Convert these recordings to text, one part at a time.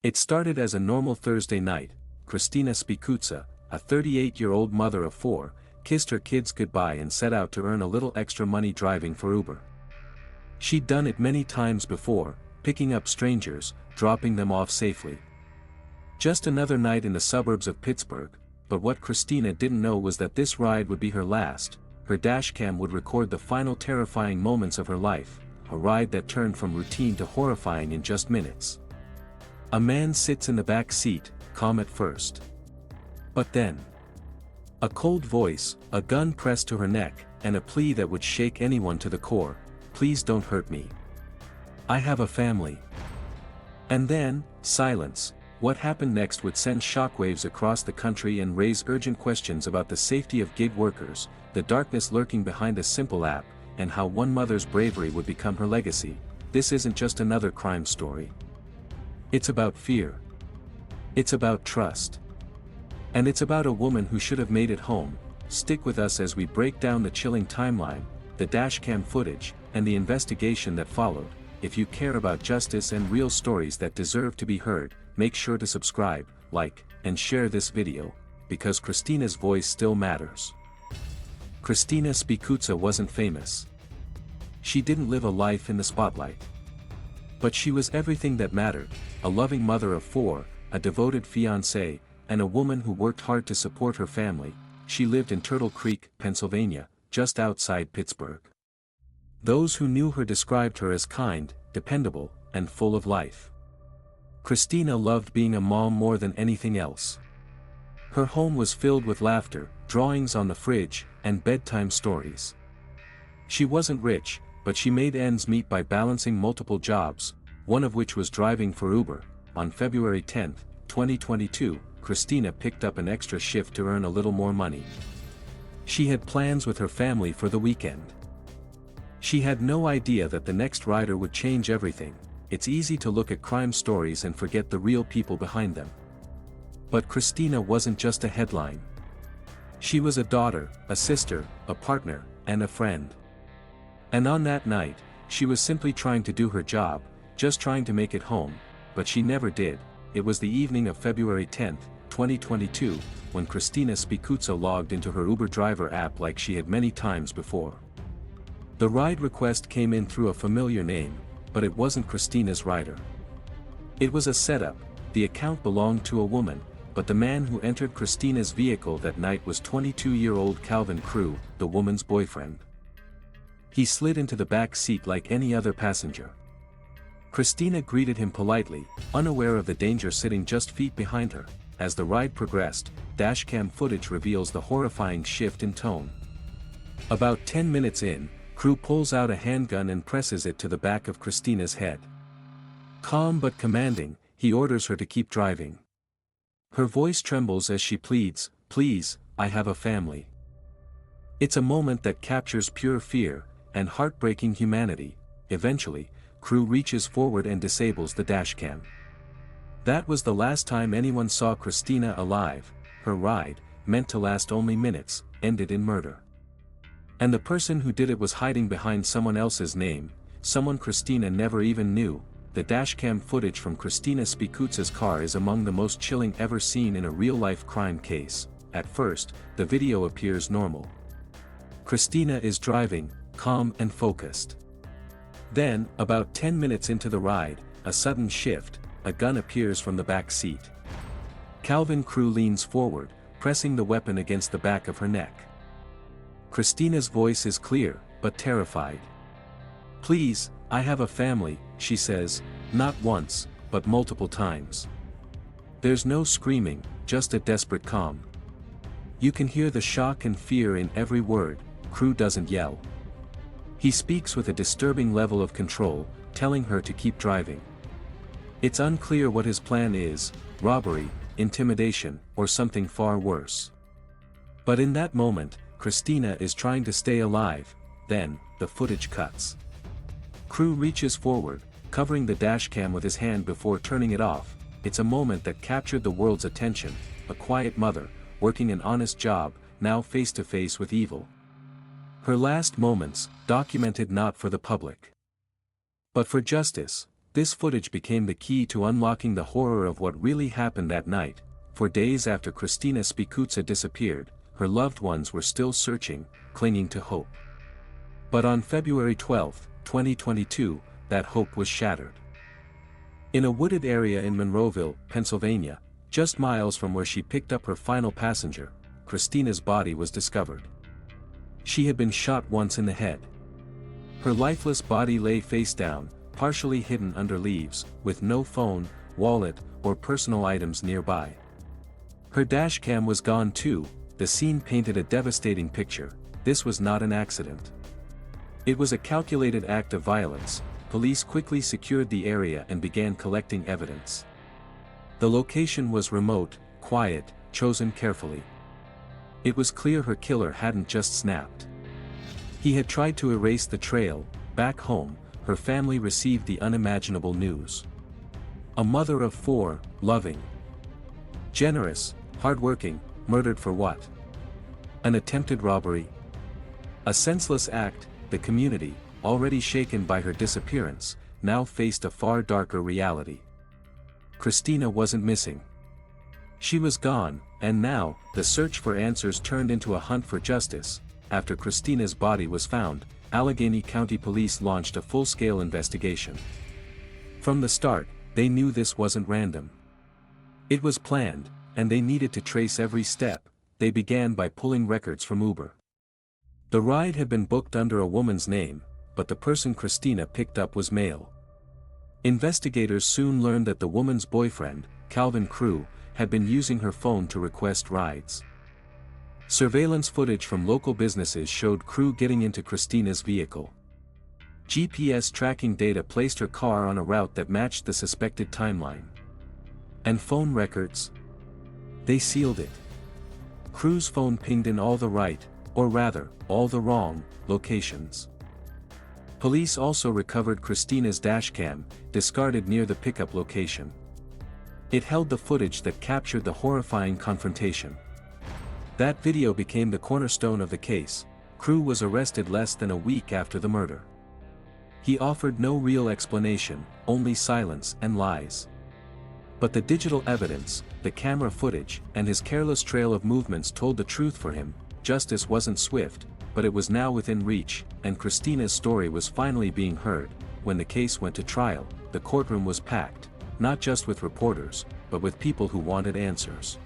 It started as a normal Thursday night. Christina Spicuzza, a 38-year-old mother of four, kissed her kids goodbye and set out to earn a little extra money driving for Uber. She'd done it many times before, picking up strangers, dropping them off safely. Just another night in the suburbs of Pittsburgh, but what Christina didn't know was that this ride would be her last. Her dashcam would record the final terrifying moments of her life, a ride that turned from routine to horrifying in just minutes. A man sits in the back seat, calm at first. But then, a cold voice, a gun pressed to her neck, and a plea that would shake anyone to the core: "Please don't hurt me. I have a family." And then, silence. What happened next would send shockwaves across the country and raise urgent questions about the safety of gig workers, the darkness lurking behind a simple app, and how one mother's bravery would become her legacy. This isn't just another crime story. It's about fear. It's about trust. And it's about a woman who should have made it home. Stick with us as we break down the chilling timeline, the dashcam footage, and the investigation that followed. If you care about justice and real stories that deserve to be heard, make sure to subscribe, like, and share this video, because Christina's voice still matters. Christina Spicuzza wasn't famous. She didn't live a life in the spotlight. But she was everything that mattered: a loving mother of four, a devoted fiancée, and a woman who worked hard to support her family. She lived in Turtle Creek, Pennsylvania, just outside Pittsburgh. Those who knew her described her as kind, dependable, and full of life. Christina loved being a mom more than anything else. Her home was filled with laughter, drawings on the fridge, and bedtime stories. She wasn't rich, but she made ends meet by balancing multiple jobs, one of which was driving for Uber. On February 10, 2022, Christina picked up an extra shift to earn a little more money. She had plans with her family for the weekend. She had no idea that the next rider would change everything. It's easy to look at crime stories and forget the real people behind them. But Christina wasn't just a headline. She was a daughter, a sister, a partner, and a friend. And on that night, she was simply trying to do her job, just trying to make it home, but she never did. It was the evening of February 10, 2022, when Christina Spicuzza logged into her Uber driver app like she had many times before. The ride request came in through a familiar name, but it wasn't Christina's rider. It was a setup. The account belonged to a woman, but the man who entered Christina's vehicle that night was 22-year-old Calvin Crew, the woman's boyfriend. He slid into the back seat like any other passenger. Christina greeted him politely, unaware of the danger sitting just feet behind her. As the ride progressed, dashcam footage reveals the horrifying shift in tone. About 10 minutes in, Crew pulls out a handgun and presses it to the back of Christina's head. Calm but commanding, he orders her to keep driving. Her voice trembles as she pleads, "Please, I have a family." It's a moment that captures pure fear and heartbreaking humanity. Eventually, Crew reaches forward and disables the dashcam. That was the last time anyone saw Christina alive. Her ride, meant to last only minutes, ended in murder. And the person who did it was hiding behind someone else's name, someone Christina never even knew. The dashcam footage from Christina Spicuzza's car is among the most chilling ever seen in a real-life crime case. At first, the video appears normal. Christina is driving, calm and focused. Then, about 10 minutes into the ride, a sudden shift: a gun appears from the back seat. Calvin Crew leans forward, pressing the weapon against the back of her neck. Christina's voice is clear, but terrified. "Please, I have a family," she says, not once, but multiple times. There's no screaming, just a desperate calm. You can hear the shock and fear in every word. Crew doesn't yell. He speaks with a disturbing level of control, telling her to keep driving. It's unclear what his plan is: robbery, intimidation, or something far worse. But in that moment, Christina is trying to stay alive. Then, the footage cuts. Crew reaches forward, covering the dashcam with his hand before turning it off. It's a moment that captured the world's attention: a quiet mother, working an honest job, now face to face with evil. Her last moments, documented not for the public, but for justice. This footage became the key to unlocking the horror of what really happened that night. For days after Christina Spicuzza disappeared, her loved ones were still searching, clinging to hope. But on February 12, 2022, that hope was shattered. In a wooded area in Monroeville, Pennsylvania, just miles from where she picked up her final passenger, Christina's body was discovered. She had been shot once in the head. Her lifeless body lay face down, partially hidden under leaves, with no phone, wallet, or personal items nearby. Her dashcam was gone too. The scene painted a devastating picture. This was not an accident. It was a calculated act of violence. Police quickly secured the area and began collecting evidence. The location was remote, quiet, chosen carefully. It was clear her killer hadn't just snapped. He had tried to erase the trail. Back home, her family received the unimaginable news. A mother of 4, loving, generous, hardworking, murdered for what? An attempted robbery? A senseless act. The community, already shaken by her disappearance, now faced a far darker reality. Christina wasn't missing. She was gone, and now, the search for answers turned into a hunt for justice. After Christina's body was found, Allegheny County Police launched a full-scale investigation. From the start, they knew this wasn't random. It was planned, and they needed to trace every step. They began by pulling records from Uber. The ride had been booked under a woman's name, but the person Christina picked up was male. Investigators soon learned that the woman's boyfriend, Calvin Crew, had been using her phone to request rides. Surveillance footage from local businesses showed Crew getting into Christina's vehicle. GPS tracking data placed her car on a route that matched the suspected timeline. And phone records? They sealed it. Crew's phone pinged in all the right, or rather, all the wrong, locations. Police also recovered Christina's dashcam, discarded near the pickup location. It held the footage that captured the horrifying confrontation. That video became the cornerstone of the case. Crew was arrested less than a week after the murder. He offered no real explanation, only silence and lies. But the digital evidence, the camera footage, and his careless trail of movements told the truth for him. Justice wasn't swift, but it was now within reach, and Christina's story was finally being heard. When the case went to trial, the courtroom was packed, not just with reporters, but with people who wanted answers.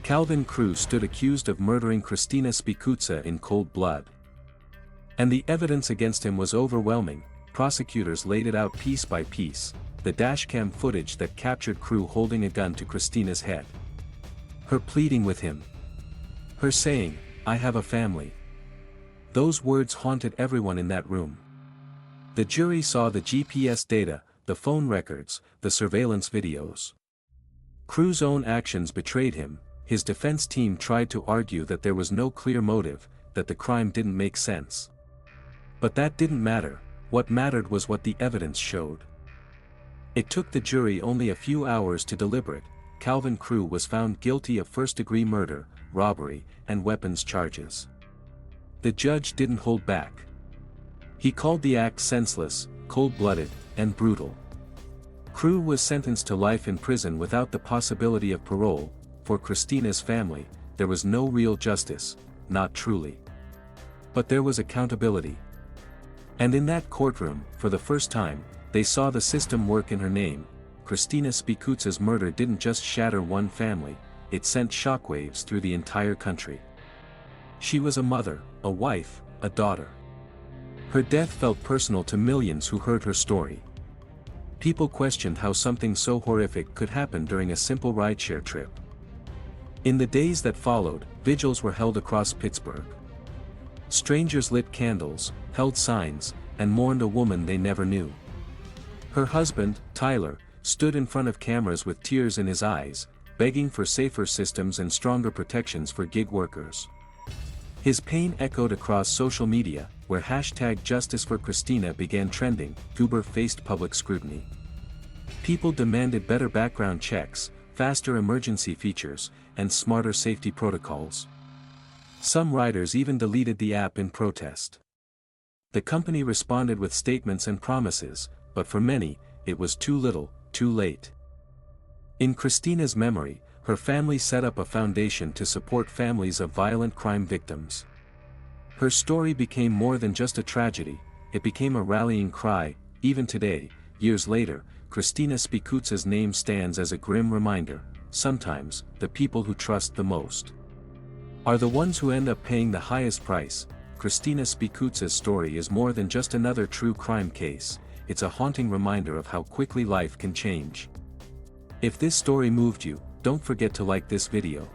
Calvin Crew stood accused of murdering Christina Spicuzza in cold blood. And the evidence against him was overwhelming. Prosecutors laid it out piece by piece. The dashcam footage that captured Crew holding a gun to Christina's head. Her pleading with him. Her saying, "I have a family." Those words haunted everyone in that room. The jury saw the GPS data, the phone records, the surveillance videos. Crew's own actions betrayed him. His defense team tried to argue that there was no clear motive, that the crime didn't make sense. But that didn't matter. What mattered was what the evidence showed. It took the jury only a few hours to deliberate. Calvin Crew was found guilty of first-degree murder, robbery, and weapons charges. The judge didn't hold back. He called the act senseless, cold-blooded, and brutal. Crew was sentenced to life in prison without the possibility of parole. For Christina's family, there was no real justice, not truly. But there was accountability. And in that courtroom, for the first time, they saw the system work in her name. Christina Spicuzza's murder didn't just shatter one family, it sent shockwaves through the entire country. She was a mother, a wife, a daughter. Her death felt personal to millions who heard her story. People questioned how something so horrific could happen during a simple rideshare trip. In the days that followed, vigils were held across Pittsburgh. Strangers lit candles, held signs, and mourned a woman they never knew. Her husband, Tyler, stood in front of cameras with tears in his eyes, begging for safer systems and stronger protections for gig workers. His pain echoed across social media, where #JusticeForChristina began trending. Uber faced public scrutiny. People demanded better background checks, faster emergency features, and smarter safety protocols. Some riders even deleted the app in protest. The company responded with statements and promises, but for many, it was too little, too late. In Christina's memory, her family set up a foundation to support families of violent crime victims. Her story became more than just a tragedy, it became a rallying cry. Even today, years later, Christina Spicuzza's name stands as a grim reminder. Sometimes, the people who trust the most are the ones who end up paying the highest price. Christina Spicuzza's story is more than just another true crime case, it's a haunting reminder of how quickly life can change. If this story moved you, don't forget to like this video.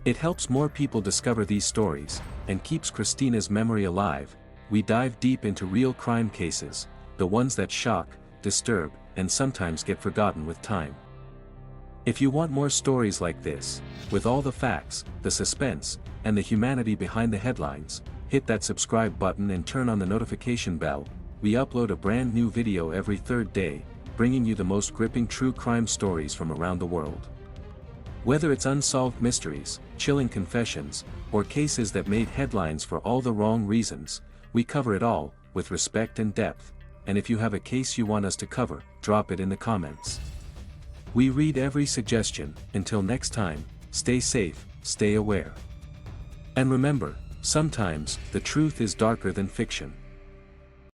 It helps more people discover these stories, and keeps Christina's memory alive. We dive deep into real crime cases, the ones that shock, disturb, and sometimes get forgotten with time. If you want more stories like this, with all the facts, the suspense, and the humanity behind the headlines, hit that subscribe button and turn on the notification bell. We upload a brand new video every third day, bringing you the most gripping true crime stories from around the world. Whether it's unsolved mysteries, chilling confessions, or cases that made headlines for all the wrong reasons, we cover it all, with respect and depth. And if you have a case you want us to cover, drop it in the comments. We read every suggestion. Until next time, stay safe, stay aware. And remember, sometimes, the truth is darker than fiction.